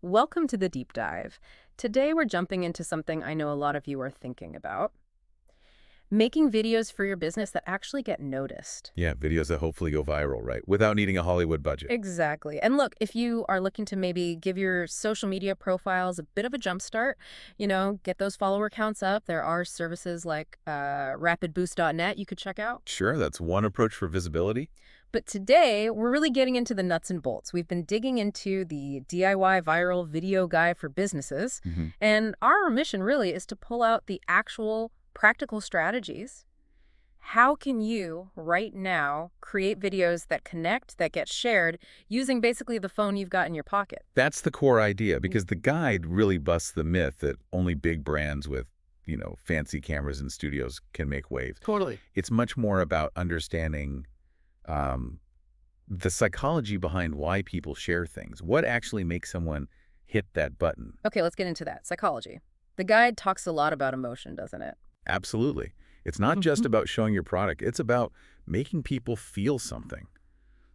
Welcome to the deep dive. Today we're jumping into something I know a lot of you are thinking about. Making videos for your business that actually get noticed. Yeah, videos that hopefully go viral, right? Without needing a Hollywood budget. Exactly. And look, if you are looking to maybe give your social media profiles a bit of a jump start, get those follower counts up, there are services like rapidboost.net you could check out. Sure, that's one approach for visibility. But today, we're really getting into the nuts and bolts. We've been digging into the DIY viral video guide for businesses, hmm and our mission really is to pull out the actual practical strategies. How can you, right now, create videos that connect, that get shared, using basically the phone you've got in your pocket? That's the core idea because the guide really busts the myth that only big brands with, fancy cameras and studios can make waves. Totally. It's much more about understanding um, the psychology behind why people share things. What actually makes someone hit that button? Okay, let's get into that. Psychology. The guide talks a lot about emotion, doesn't it? Absolutely. It's not just about showing your product. It's about making people feel something.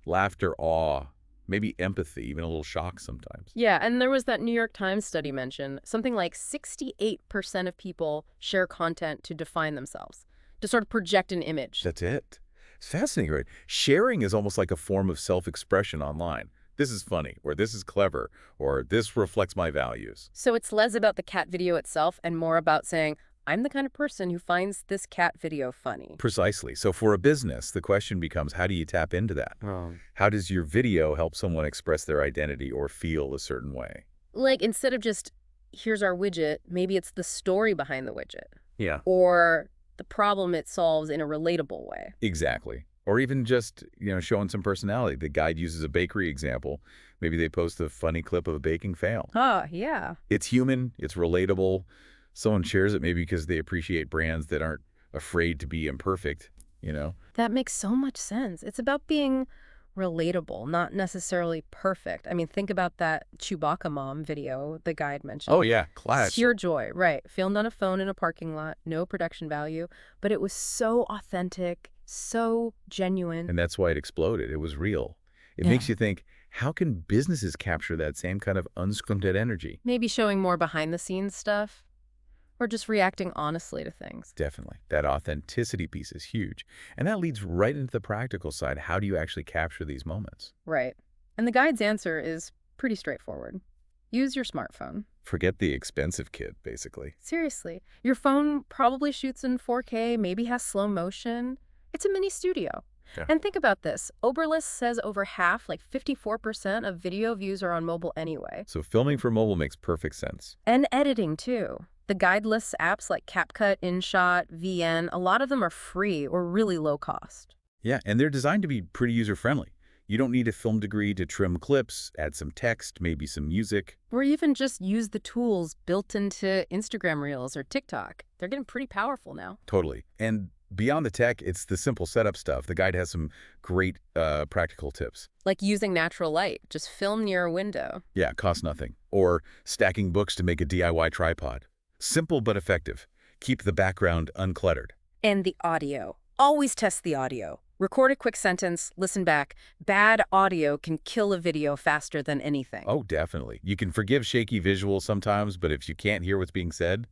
Laughter, awe, maybe empathy, even a little shock sometimes. Yeah, and there was that New York Times study mentioned something like 68% of people share content to define themselves, to sort of project an image. That's it. It's fascinating, right? Sharing is almost like a form of self-expression online. This is funny, or this is clever, or this reflects my values. So it's less about the cat video itself and more about saying, I'm the kind of person who finds this cat video funny. Precisely. So for a business, the question becomes, how do you tap into that? Oh, How does your video help someone express their identity or feel a certain way? Like, instead of just, here's our widget, maybe it's the story behind the widget Yeah. or the problem it solves in a relatable way. Exactly. Or even just, showing some personality. The guide uses a bakery example. Maybe they post a funny clip of a baking fail. Ah, yeah. It's human, it's relatable. Someone shares it maybe because they appreciate brands that aren't afraid to be imperfect. That makes so much sense. It's about being relatable, not necessarily perfect. I mean, think about that Chewbacca mom video the guide mentioned. Oh yeah, class. Pure joy, right. Filmed on a phone in a parking lot, no production value, but it was so authentic, so genuine. And that's why it exploded. It was real. It Yeah. makes you think, how can businesses capture that same kind of unscripted energy? Maybe showing more behind the scenes stuff or just reacting honestly to things. Definitely. That authenticity piece is huge. And that leads right into the practical side. How do you actually capture these moments? Right. And the guide's answer is pretty straightforward. Use your smartphone. Forget the expensive kit, basically. Seriously, your phone probably shoots in 4K, maybe has slow motion. It's a mini studio. Yeah. And think about this. Oberlist says over half, like 54% of video views are on mobile anyway. So filming for mobile makes perfect sense. And editing, too. The guide lists apps like CapCut, InShot, VN. A lot of them are free or really low cost. Yeah, and they're designed to be pretty user-friendly. You don't need a film degree to trim clips, add some text, maybe some music. Or even just use the tools built into Instagram Reels or TikTok. They're getting pretty powerful now. Totally. And beyond the tech, it's the simple setup stuff. The guide has some great practical tips. Like using natural light. Just film near a window. Yeah, costs nothing. Or stacking books to make a DIY tripod. Simple but effective. Keep the background uncluttered. And the audio. Always test the audio. Record a quick sentence, listen back. Bad audio can kill a video faster than anything. Oh, definitely. You can forgive shaky visuals sometimes, but if you can't hear what's being said,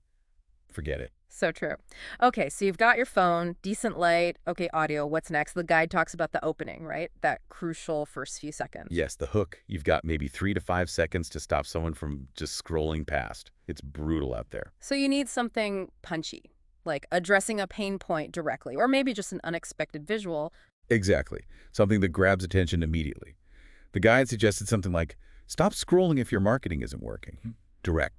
forget it. So true. Okay, so you've got your phone, decent light, okay, audio, what's next? The guide talks about the opening, right? That crucial first few seconds. Yes, the hook. You've got maybe 3 to 5 seconds to stop someone from just scrolling past. It's brutal out there. So you need something punchy, like addressing a pain point directly, or maybe just an unexpected visual. Exactly. Something that grabs attention immediately. The guide suggested something like, stop scrolling if your marketing isn't working. Direct.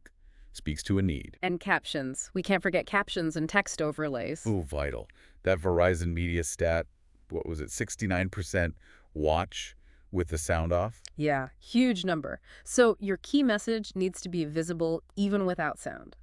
Speaks to a need. And captions. We can't forget captions and text overlays. Ooh, vital. That Verizon Media stat, what was it, 69% watch with the sound off? Yeah, huge number. So your key message needs to be visible even without sound.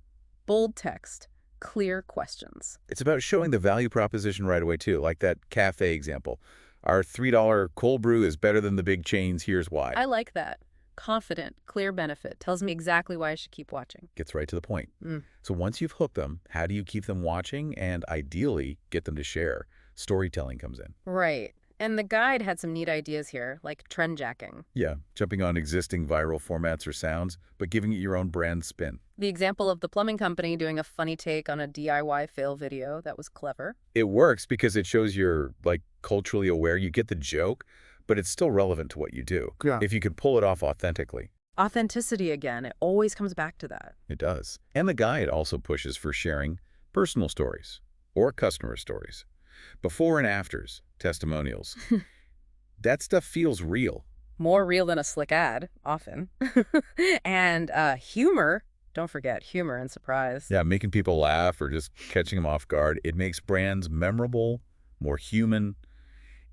Bold text, clear questions. It's about showing the value proposition right away, too, like that cafe example. Our $3 cold brew is better than the big chains. Here's why. I like that. Confident, clear benefit. Tells me exactly why I should keep watching. Gets right to the point. Mm. So once you've hooked them, how do you keep them watching and ideally get them to share? Storytelling comes in. Right. And the guide had some neat ideas here, like trend jacking. Yeah, jumping on existing viral formats or sounds, but giving it your own brand spin. The example of the plumbing company doing a funny take on a DIY fail video, that was clever. It works because it shows you're, like, culturally aware. You get the joke, but it's still relevant to what you do. Yeah. If you can pull it off authentically. Authenticity again, it always comes back to that. It does. And the guide also pushes for sharing personal stories or customer stories. Before and afters, testimonials. That stuff feels real. More real than a slick ad, often. And humor, don't forget humor and surprise. Yeah, making people laugh or just catching them off guard. It makes brands memorable, more human.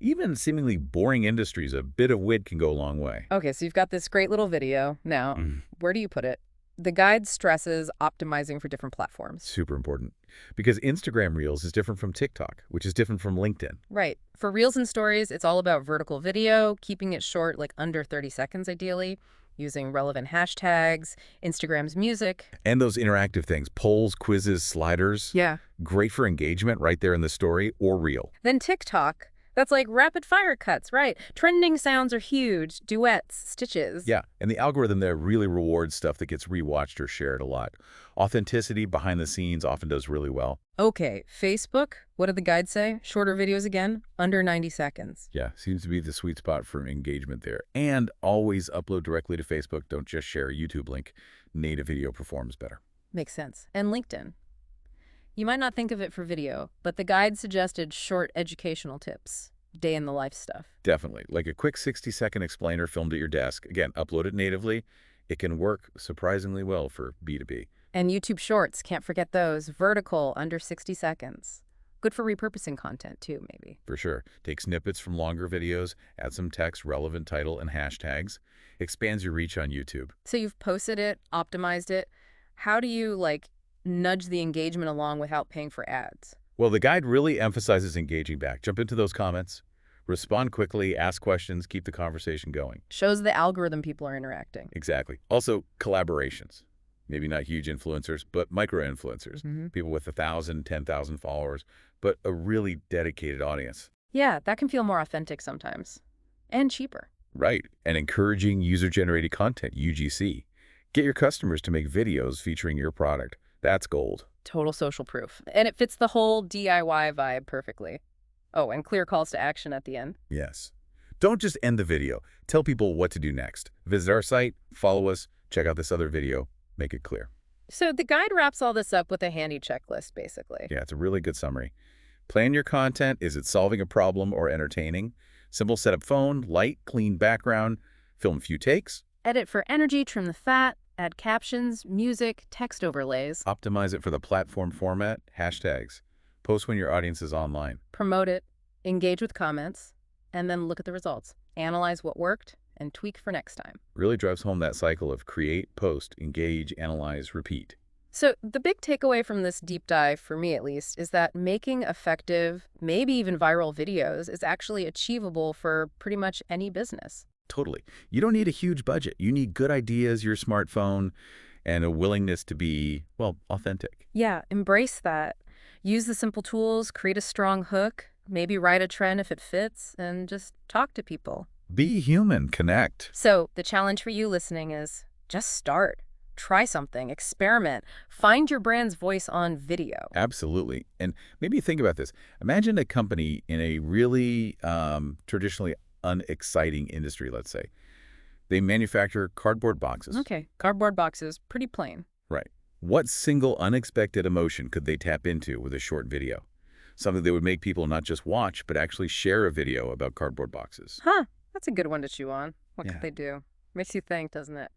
Even seemingly boring industries, a bit of wit can go a long way. Okay, so you've got this great little video. Now, where do you put it? The guide stresses optimizing for different platforms. Super important. Because Instagram Reels is different from TikTok, which is different from LinkedIn. Right. For Reels and Stories, it's all about vertical video, keeping it short, like under 30 seconds ideally, using relevant hashtags, Instagram's music. And those interactive things, polls, quizzes, sliders. Yeah. Great for engagement right there in the story or reel. Then TikTok. That's like rapid fire cuts, right? Trending sounds are huge, duets, stitches. Yeah, and the algorithm there really rewards stuff that gets rewatched or shared a lot. Authenticity behind the scenes often does really well. Okay, Facebook, what did the guide say? Shorter videos again, under 90 seconds. Yeah, seems to be the sweet spot for engagement there. And always upload directly to Facebook. Don't just share a YouTube link. Native video performs better. Makes sense. And LinkedIn. You might not think of it for video, but the guide suggested short educational tips, day-in-the-life stuff. Definitely. Like a quick 60-second explainer filmed at your desk. Again, upload it natively. It can work surprisingly well for B2B. And YouTube Shorts, can't forget those. Vertical, under 60 seconds. Good for repurposing content, too, maybe. For sure. Take snippets from longer videos, add some text, relevant title, and hashtags. Expands your reach on YouTube. So you've posted it, optimized it. How do you, nudge the engagement along without paying for ads? Well, the guide really emphasizes engaging back. Jump into those comments, respond quickly, ask questions, keep the conversation going. Shows the algorithm people are interacting. Exactly. Also, collaborations. Maybe not huge influencers, but micro-influencers. People with 1,000, 10,000 followers, but a really dedicated audience. Yeah, that can feel more authentic sometimes. And cheaper. Right. And encouraging user-generated content, UGC. Get your customers to make videos featuring your product. That's gold. Total social proof. And it fits the whole DIY vibe perfectly. Oh, and clear calls to action at the end. Yes. Don't just end the video. Tell people what to do next. Visit our site, follow us, check out this other video, make it clear. So the guide wraps all this up with a handy checklist, basically. Yeah, it's a really good summary. Plan your content. Is it solving a problem or entertaining? Simple setup phone, light, clean background, film a few takes. Edit for energy, trim the fat, add captions, music, text overlays. Optimize it for the platform format, hashtags. Post when your audience is online. Promote it, engage with comments, and then look at the results. Analyze what worked and tweak for next time. Really drives home that cycle of create, post, engage, analyze, repeat. So the big takeaway from this deep dive, for me at least, is that making effective, maybe even viral videos is actually achievable for pretty much any business. Totally. You don't need a huge budget. You need good ideas, your smartphone, and a willingness to be, well, authentic. Yeah, embrace that. Use the simple tools, create a strong hook, maybe write a trend if it fits, and just talk to people. Be human, connect. So the challenge for you listening is just start. Try something, experiment, find your brand's voice on video. Absolutely. And maybe think about this. Imagine a company in a really traditionally unexciting industry, let's say. They manufacture cardboard boxes. Okay, cardboard boxes, pretty plain. Right. What single unexpected emotion could they tap into with a short video? Something that would make people not just watch, but actually share a video about cardboard boxes. Huh, that's a good one to chew on. What Yeah. could they do? Makes you think, doesn't it?